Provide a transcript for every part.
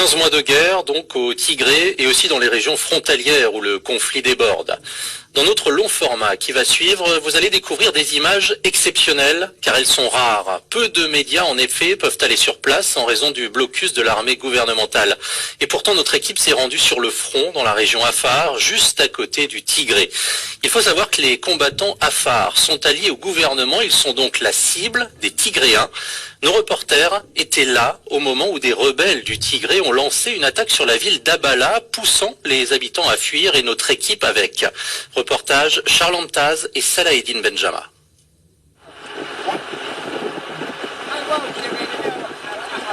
15 mois de guerre, donc au Tigré et aussi dans les régions frontalières où le conflit déborde. Dans notre long format qui va suivre, vous allez découvrir des images exceptionnelles car elles sont rares. Peu de médias en effet peuvent aller sur place en raison du blocus de l'armée gouvernementale. Et pourtant notre équipe s'est rendue sur le front dans la région Afar, juste à côté du Tigré. Il faut savoir que les combattants Afar sont alliés au gouvernement, ils sont donc la cible des Tigréens. Nos reporters étaient là au moment où des rebelles du Tigré ont lancé une attaque sur la ville d'Abala, poussant les habitants à fuir et notre équipe avec. Reportage Charles Amtaz et Salaheddine Benjama.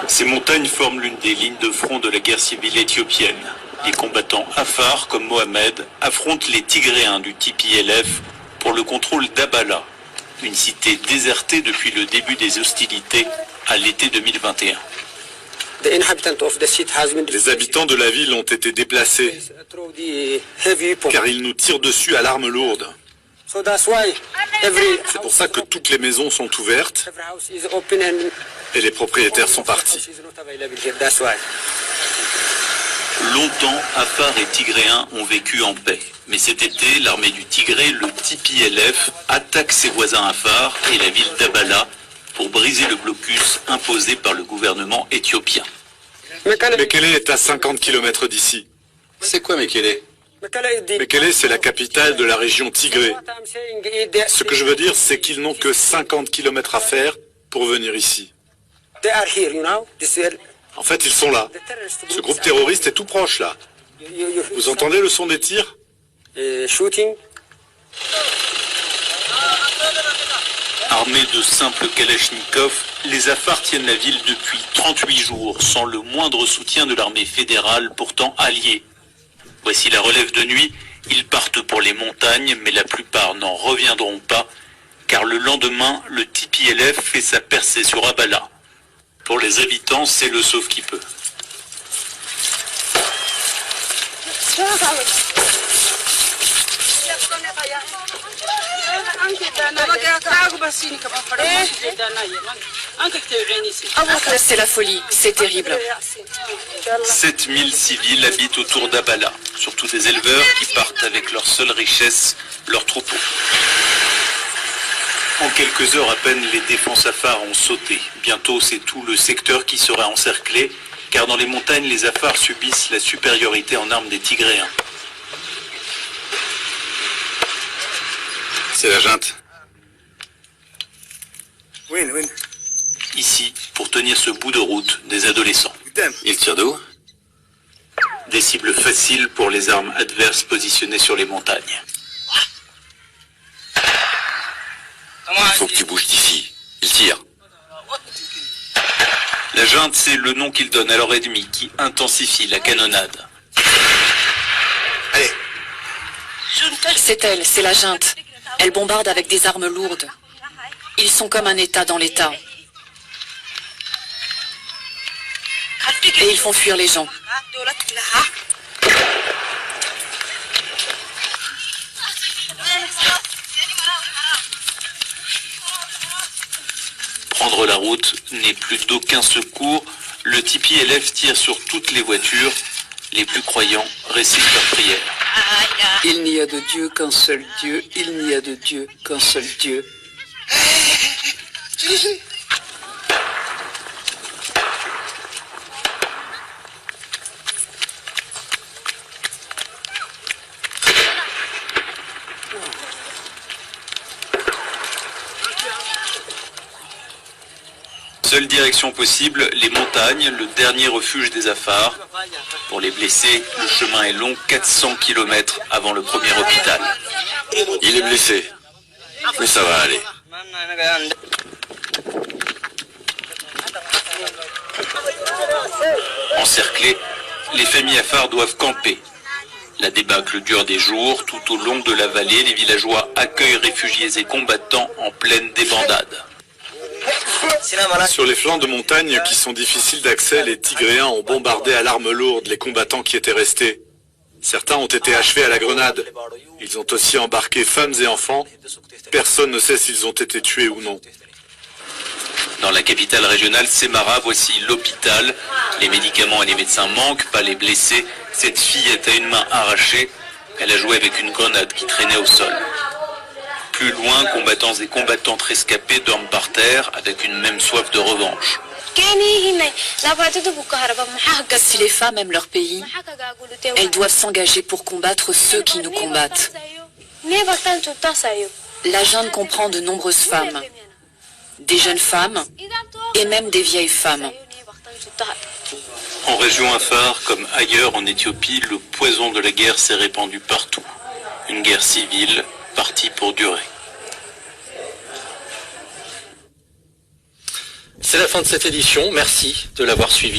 Ces montagnes forment l'une des lignes de front de la guerre civile éthiopienne. Les combattants Afar, comme Mohamed, affrontent les Tigréens du TPLF pour le contrôle d'Abala, une cité désertée depuis le début des hostilités à l'été 2021. Les habitants de la ville ont été déplacés car ils nous tirent dessus à l'arme lourde. C'est pour ça que toutes les maisons sont ouvertes et les propriétaires sont partis. Longtemps, Afar et Tigréens ont vécu en paix. Mais cet été, l'armée du Tigré, le TPLF, attaque ses voisins Afar et la ville d'Abala pour briser le blocus imposé par le gouvernement éthiopien. Mekele est à 50 km d'ici. C'est quoi Mekele? Mekele, c'est la capitale de la région Tigré. Ce que je veux dire, c'est qu'ils n'ont que 50 km à faire pour venir ici. En fait, ils sont là. Ce groupe terroriste est tout proche, là. Vous entendez le son des tirs? Armés de simples kalachnikovs, les Afars tiennent la ville depuis 38 jours, sans le moindre soutien de l'armée fédérale, pourtant alliée. Voici la relève de nuit, ils partent pour les montagnes, mais la plupart n'en reviendront pas, car le lendemain, le TPLF fait sa percée sur Abala. Pour les habitants, c'est le sauve qui peut. C'est la folie, c'est terrible. 7000 civils habitent autour d'Abala, surtout des éleveurs qui partent avec leur seule richesse, leurs troupeaux. En quelques heures à peine, les défenses Afar ont sauté. Bientôt, c'est tout le secteur qui sera encerclé, car dans les montagnes, les Afars subissent la supériorité en armes des Tigréens. C'est la junte. Ici, pour tenir ce bout de route, des adolescents. Ils tirent d'où? Des cibles faciles pour les armes adverses positionnées sur les montagnes. Il faut que tu bouges d'ici. Ils tirent. La junte, c'est le nom qu'ils donnent à leur ennemi, qui intensifie la canonnade. Allez. C'est elle, c'est la junte. Elle bombarde avec des armes lourdes. Ils sont comme un État dans l'État. Et ils font fuir les gens. Prendre la route n'est plus d'aucun secours. Le TPLF tire sur toutes les voitures. Les plus croyants récitent leurs prières. Il n'y a de Dieu qu'un seul Dieu, il n'y a de Dieu qu'un seul Dieu. Seule direction possible, les montagnes, le dernier refuge des Afars. Pour les blessés, le chemin est long, 400 km avant le premier hôpital. Il est blessé. Mais ça va aller. Encerclés, les familles Afars doivent camper. La débâcle dure des jours. Tout au long de la vallée, les villageois accueillent réfugiés et combattants en pleine débandade. Sur les flancs de montagne qui sont difficiles d'accès, les Tigréens ont bombardé à l'arme lourde les combattants qui étaient restés. Certains ont été achevés à la grenade. Ils ont aussi embarqué femmes et enfants. Personne ne sait s'ils ont été tués ou non. Dans la capitale régionale, Semara, voici l'hôpital. Les médicaments et les médecins manquent, pas les blessés. Cette fillette a une main arrachée. Elle a joué avec une grenade qui traînait au sol. Plus loin, combattants et combattantes rescapés dorment par terre avec une même soif de revanche. Si les femmes aiment leur pays, elles doivent s'engager pour combattre ceux qui nous combattent. La junte comprend de nombreuses femmes, des jeunes femmes et même des vieilles femmes. En région Afar, comme ailleurs en Éthiopie, le poison de la guerre s'est répandu partout. Une guerre civile partie pour durer. C'est la fin de cette édition. Merci de l'avoir suivi.